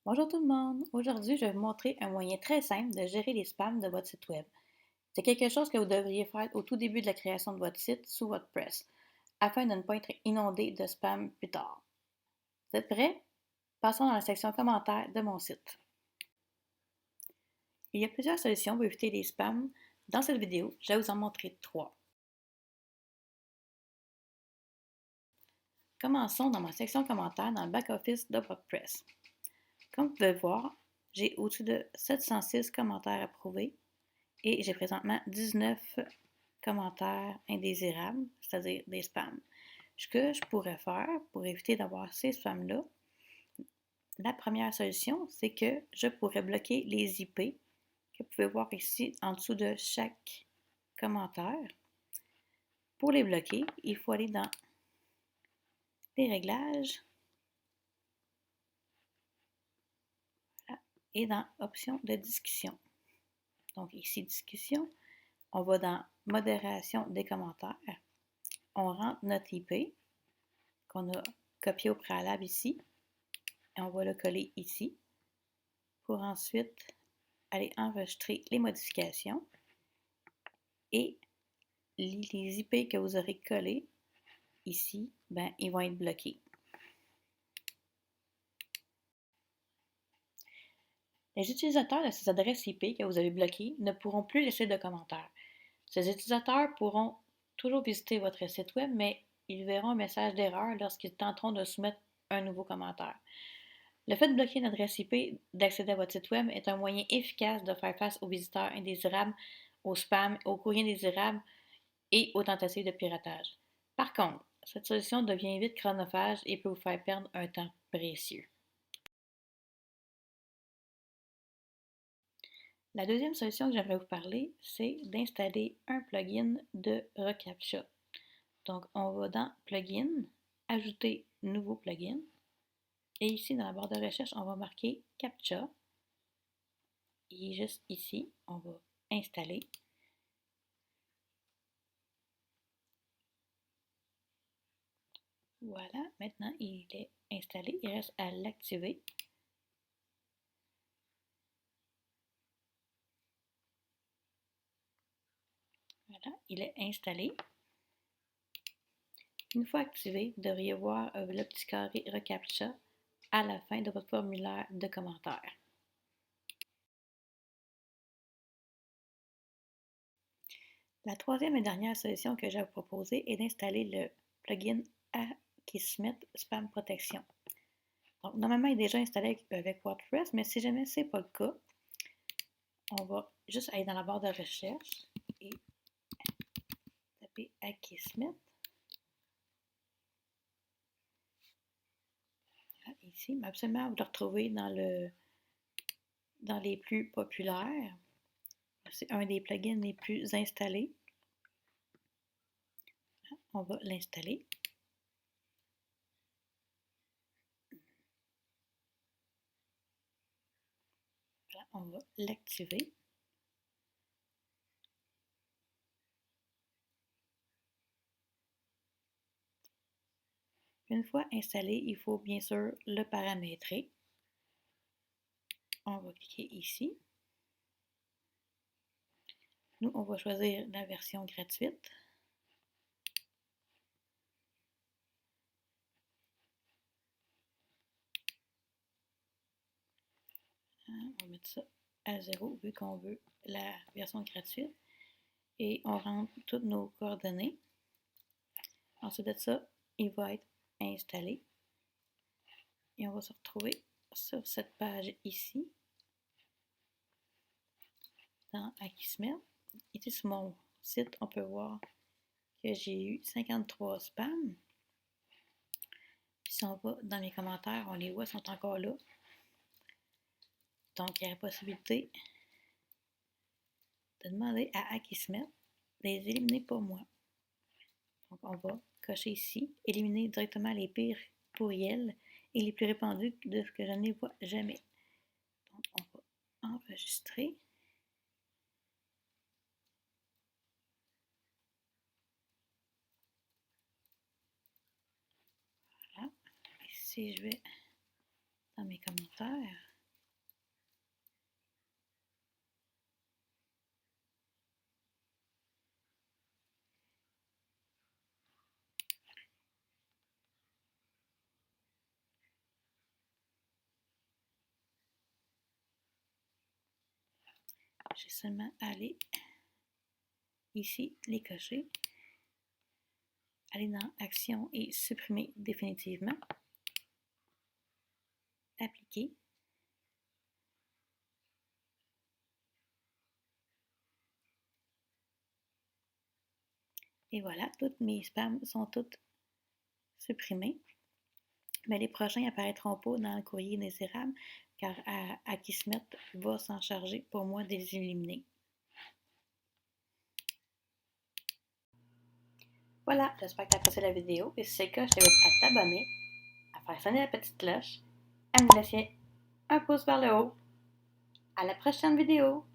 Bonjour tout le monde! Aujourd'hui, je vais vous montrer un moyen très simple de gérer les spams de votre site web. C'est quelque chose que vous devriez faire au tout début de la création de votre site sous WordPress, afin de ne pas être inondé de spam plus tard. Vous êtes prêts? Passons dans la section commentaires de mon site. Il y a plusieurs solutions pour éviter les spams. Dans cette vidéo, je vais vous en montrer trois. Commençons dans ma section commentaires dans le back-office de WordPress. Comme vous pouvez voir, j'ai au-dessus de 706 commentaires approuvés et j'ai présentement 19 commentaires indésirables, c'est-à-dire des spams. Ce que je pourrais faire pour éviter d'avoir ces spams-là, la première solution, c'est que je pourrais bloquer les IP que vous pouvez voir ici en dessous de chaque commentaire. Pour les bloquer, il faut aller dans les réglages et dans options de discussion. Donc ici, discussion, on va dans modération des commentaires, on rentre notre IP qu'on a copié au préalable ici et on va le coller ici pour ensuite aller enregistrer les modifications et les IP que vous aurez collés ici, ben, ils vont être bloqués. Les utilisateurs de ces adresses IP que vous avez bloquées ne pourront plus laisser de commentaires. Ces utilisateurs pourront toujours visiter votre site web, mais ils verront un message d'erreur lorsqu'ils tenteront de soumettre un nouveau commentaire. Le fait de bloquer une adresse IP d'accéder à votre site web est un moyen efficace de faire face aux visiteurs indésirables, aux spams, aux courriers indésirables et aux tentatives de piratage. Par contre, cette solution devient vite chronophage et peut vous faire perdre un temps précieux. La deuxième solution que j'aimerais vous parler, c'est d'installer un plugin de reCAPTCHA. Donc, on va dans Plugin, ajouter nouveau plugin. Et ici, dans la barre de recherche, on va marquer CAPTCHA. Et juste ici, on va installer. Voilà, maintenant il est installé. Il reste à l'activer. Voilà, il est installé. Une fois activé, vous devriez voir le petit carré reCAPTCHA à la fin de votre formulaire de commentaires. La troisième et dernière solution que j'ai à vous proposer est d'installer le plugin Akismet Spam Protection. Donc, normalement, il est déjà installé avec WordPress, mais si jamais ce n'est pas le cas, on va juste aller dans la barre de recherche et taper Akismet. Ici, mais absolument, vous le retrouvez dans les plus populaires. C'est un des plugins les plus installés. On va l'installer. Voilà, on va l'activer. Une fois installé, il faut bien sûr le paramétrer. On va cliquer ici. Nous, on va choisir la version gratuite. On va mettre ça à 0 vu qu'on veut la version gratuite. Et on rentre toutes nos coordonnées. Ensuite de ça, il va être installé. Et on va se retrouver sur cette page ici, dans Akismet. Ici sur mon site, on peut voir que j'ai eu 53 spams. Puis si on va dans mes commentaires, on les voit, ils sont encore là. Donc, il y a la possibilité de demander à Akismet de les éliminer pour moi. Donc, on va cocher ici, éliminer directement les pires courriels et les plus répandus de ce que je ne vois jamais. Donc, on va enregistrer. Voilà. Ici, je vais dans mes commentaires. J'ai seulement à aller ici, les cocher, aller dans Action et supprimer définitivement, appliquer. Et voilà, toutes mes spams sont toutes supprimés. Mais les prochains n'apparaîtront pas dans le courrier indésirable car Akismet va s'en charger pour moi de les éliminer. Voilà, j'espère que tu as apprécié la vidéo et si c'est le cas, je t'invite à t'abonner, à faire sonner la petite cloche, à me laisser un pouce vers le haut. À la prochaine vidéo!